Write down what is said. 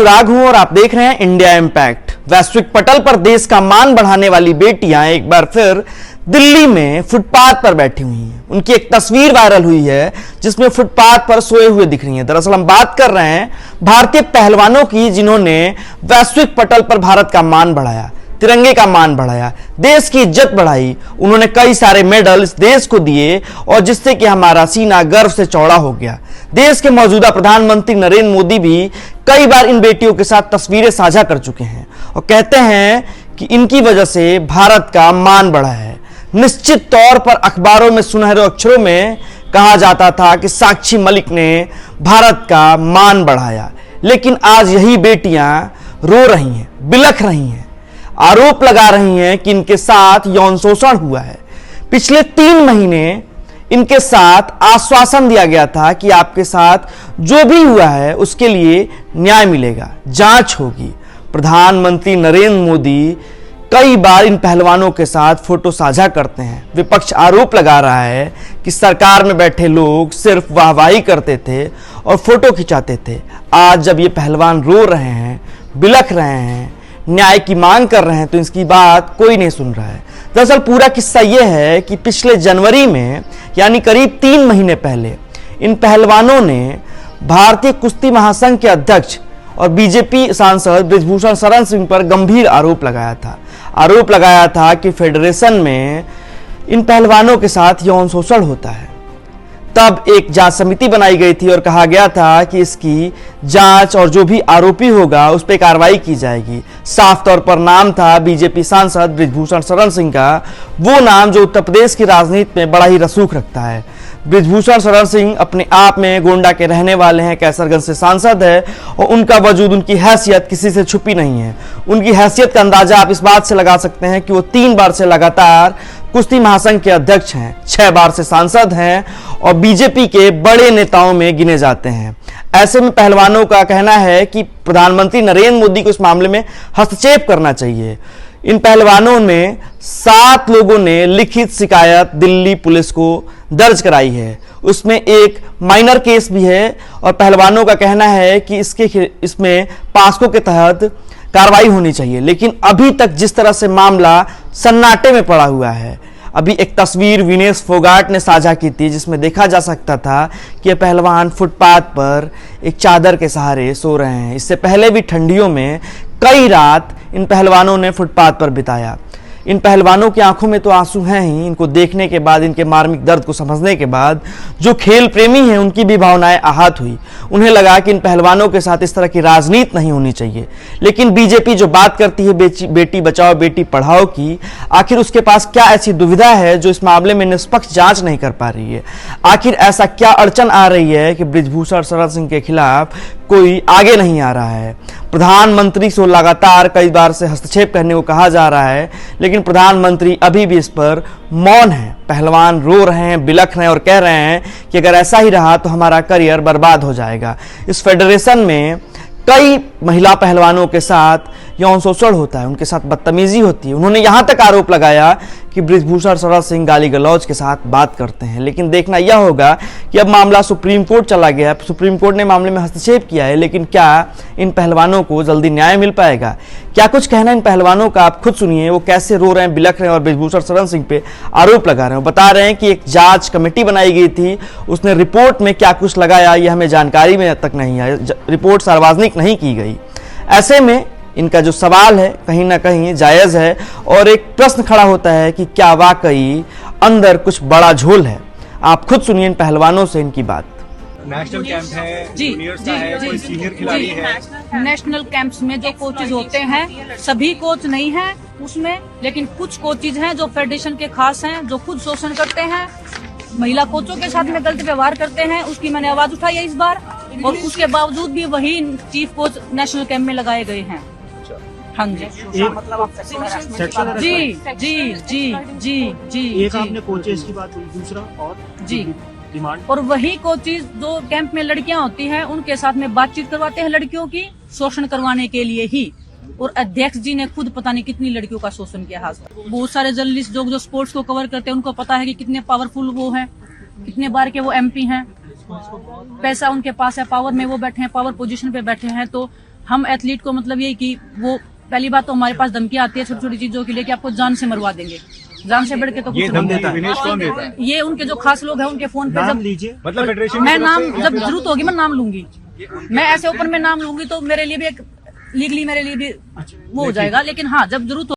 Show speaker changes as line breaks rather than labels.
राग हूं और आप देख रहे हैं इंडिया इम्पैक्ट। वैश्विक पटल पर देश का मान बढ़ाने वाली बेटियां एक बार फिर दिल्ली में फुटपाथ पर बैठी हुई हैं। उनकी एक तस्वीर वायरल हुई है जिसमें फुटपाथ पर सोए हुए दिख रही हैं। दरअसल हम बात कर रहे हैं भारतीय पहलवानों की, जिन्होंने वैश्विक पटल पर भारत का मान बढ़ाया, तिरंगे का मान बढ़ाया, देश की इज्जत बढ़ाई। उन्होंने कई सारे मेडल इस देश को दिए और जिससे कि हमारा सीना गर्व से चौड़ा हो गया। देश के मौजूदा प्रधानमंत्री नरेंद्र मोदी भी कई बार इन बेटियों के साथ तस्वीरें साझा कर चुके हैं और कहते हैं कि इनकी वजह से भारत का मान बढ़ा है। निश्चित तौर पर अखबारों में सुनहरे अक्षरों में कहा जाता था कि साक्षी मलिक ने भारत का मान बढ़ाया, लेकिन आज यही बेटियां रो रही हैं, बिलख रही हैं, आरोप लगा रही हैं कि इनके साथ यौन शोषण हुआ है। पिछले 3 महीने इनके साथ आश्वासन दिया गया था कि आपके साथ जो भी हुआ है उसके लिए न्याय मिलेगा, जांच होगी। प्रधानमंत्री नरेंद्र मोदी कई बार इन पहलवानों के साथ फोटो साझा करते हैं। विपक्ष आरोप लगा रहा है कि सरकार में बैठे लोग सिर्फ वाहवाही करते थे और फोटो खिंचाते थे। आज जब ये पहलवान रो रहे हैं, बिलख रहे हैं, न्याय की मांग कर रहे हैं, तो इसकी बात कोई नहीं सुन रहा है। दरअसल पूरा किस्सा यह है कि पिछले जनवरी में, यानी करीब 3 महीने पहले, इन पहलवानों ने भारतीय कुश्ती महासंघ के अध्यक्ष और बीजेपी सांसद बृजभूषण शरण सिंह पर गंभीर आरोप लगाया था कि फेडरेशन में इन पहलवानों के साथ यौन शोषण होता है। तब एक जांच समिति बनाई गई थी और कहा गया था कि इसकी जांच और जो भी आरोपी होगा उस पर कार्रवाई की जाएगी। साफ तौर पर नाम था बीजेपी सांसद बृजभूषण शरण सिंह का, वो नाम जो उत्तर प्रदेश की राजनीति में बड़ा ही रसूख रखता है। बृजभूषण शरण सिंह अपने आप में गोंडा के रहने वाले हैं, कैसरगंज से सांसद है और उनका वजूद, उनकी हैसियत किसी से छुपी नहीं है। उनकी हैसियत का अंदाजा आप इस बात से लगा सकते हैं कि वो 3 बार से लगातार कुश्ती महासंघ के अध्यक्ष हैं, 6 बार से सांसद हैं और बीजेपी के बड़े नेताओं में गिने जाते हैं। ऐसे में पहलवानों का कहना है कि प्रधानमंत्री नरेंद्र मोदी को इस मामले में हस्तक्षेप करना चाहिए। इन पहलवानों में 7 लोगों ने लिखित शिकायत दिल्ली पुलिस को दर्ज कराई है। उसमें एक माइनर केस भी है और पहलवानों का कहना है कि इसमें पास्को के तहत कार्रवाई होनी चाहिए। लेकिन अभी तक जिस तरह से मामला सन्नाटे में पड़ा हुआ है, अभी एक तस्वीर विनेश फोगाट ने साझा की थी जिसमें देखा जा सकता था कि ये पहलवान फुटपाथ पर एक चादर के सहारे सो रहे हैं। इससे पहले भी ठंडियों में कई रात इन पहलवानों ने फुटपाथ पर बिताया। इन पहलवानों की आंखों में तो आंसू हैं ही। इनको देखने के बाद, इनके मार्मिक दर्द को समझने के बाद जो खेल प्रेमी हैं उनकी भी भावनाएं आहत हुई। उन्हें लगा कि इन पहलवानों के साथ इस तरह की राजनीति नहीं होनी चाहिए। लेकिन बीजेपी जो बात करती है बेटी बचाओ बेटी पढ़ाओ की, आखिर उसके पास क्या ऐसी दुविधा है जो इस मामले में निष्पक्ष जांच नहीं कर पा रही है? आखिर ऐसा क्या अड़चन आ रही है कि बृजभूषण शरण सिंह के खिलाफ कोई आगे नहीं आ रहा है? प्रधानमंत्री से लगातार कई बार से हस्तक्षेप करने को कहा जा रहा है, लेकिन प्रधानमंत्री अभी भी इस पर मौन है। पहलवान रो रहे हैं, बिलख रहे हैं और कह रहे हैं कि अगर ऐसा ही रहा तो हमारा करियर बर्बाद हो जाएगा। इस फेडरेशन में कई महिला पहलवानों के साथ यौन शोषण होता है, उनके साथ बदतमीजी होती है। उन्होंने यहां तक आरोप लगाया कि बृजभूषण शरण सिंह गाली गलौज के साथ बात करते हैं। लेकिन देखना यह होगा कि अब मामला सुप्रीम कोर्ट चला गया, सुप्रीम कोर्ट ने मामले में हस्तक्षेप किया है, लेकिन क्या इन पहलवानों को जल्दी न्याय मिल पाएगा? क्या कुछ कहना इन पहलवानों का, आप खुद सुनिए। वो कैसे रो रहे हैं, बिलख रहे हैं और बृजभूषण शरण सिंह पे आरोप लगा रहे हैं। बता रहे हैं कि एक जांच कमेटी बनाई गई थी, उसने रिपोर्ट में क्या कुछ लगाया ये हमें जानकारी में तक नहीं है, रिपोर्ट सार्वजनिक नहीं की गई। ऐसे में इनका जो सवाल है कहीं ना कहीं जायज है और एक प्रश्न खड़ा होता है कि क्या वाकई अंदर कुछ बड़ा झोल है? आप खुद सुनिए इन पहलवानों से इनकी बात।
नेशनल कैंप है, जूनियर्स का है, कोई सीनियर खिलाड़ी है।
नेशनल कैंप्स में जो कोचेज होते हैं, सभी कोच नहीं हैं उसमें, लेकिन कुछ कोचेज हैं जो फेडरेशन के खास हैं, जो खुद शोषण करते हैं, महिला कोचों के साथ में गलत व्यवहार करते हैं। उसकी मैंने आवाज उठाई है इस बार, और उसके बावजूद भी वही चीफ कोच नेशनल कैंप में लगाए गए हैं। हाँ जी जी जी जी जी जी।
एक आपने कोचेस की बात हुई, दूसरा और
जी
डिमांड,
और वही कोचेज जो कैंप में लड़कियां होती हैं उनके साथ में बातचीत करवाते हैं लड़कियों की, शोषण करवाने के लिए ही। और अध्यक्ष जी ने खुद पता नहीं कितनी लड़कियों का शोषण किया है। बहुत सारे जर्नलिस्ट जो स्पोर्ट्स को कवर करते हैं उनको पता है कि कितने पावरफुल वो हैं, कितने बार के वो MP हैं, पैसा उनके पास है, पावर में वो बैठे हैं, पावर पोजीशन पे बैठे हैं। तो हम एथलीट को मतलब ये कि वो पहली बात तो हमारे पास धमकी आती है छोटी छोटी चीजों के लिए कि आपको जान से मरवा देंगे, जान से बढ़ के तो
ये
कुछ नहीं
धमकी
देता है।
विनेश कौन देता है?
ये उनके जो खास लोग हैं उनके फोन पे जब
लीजिए,
मतलब फेडरेशन
मैं नाम जब जरूरत होगी मैं नाम लूंगी, मैं ऐसे ओपन में नाम लूंगी तो मेरे लिए भी एक लीगली मेरे लिए भी वो हो जाएगा, लेकिन हाँ जब जरूरत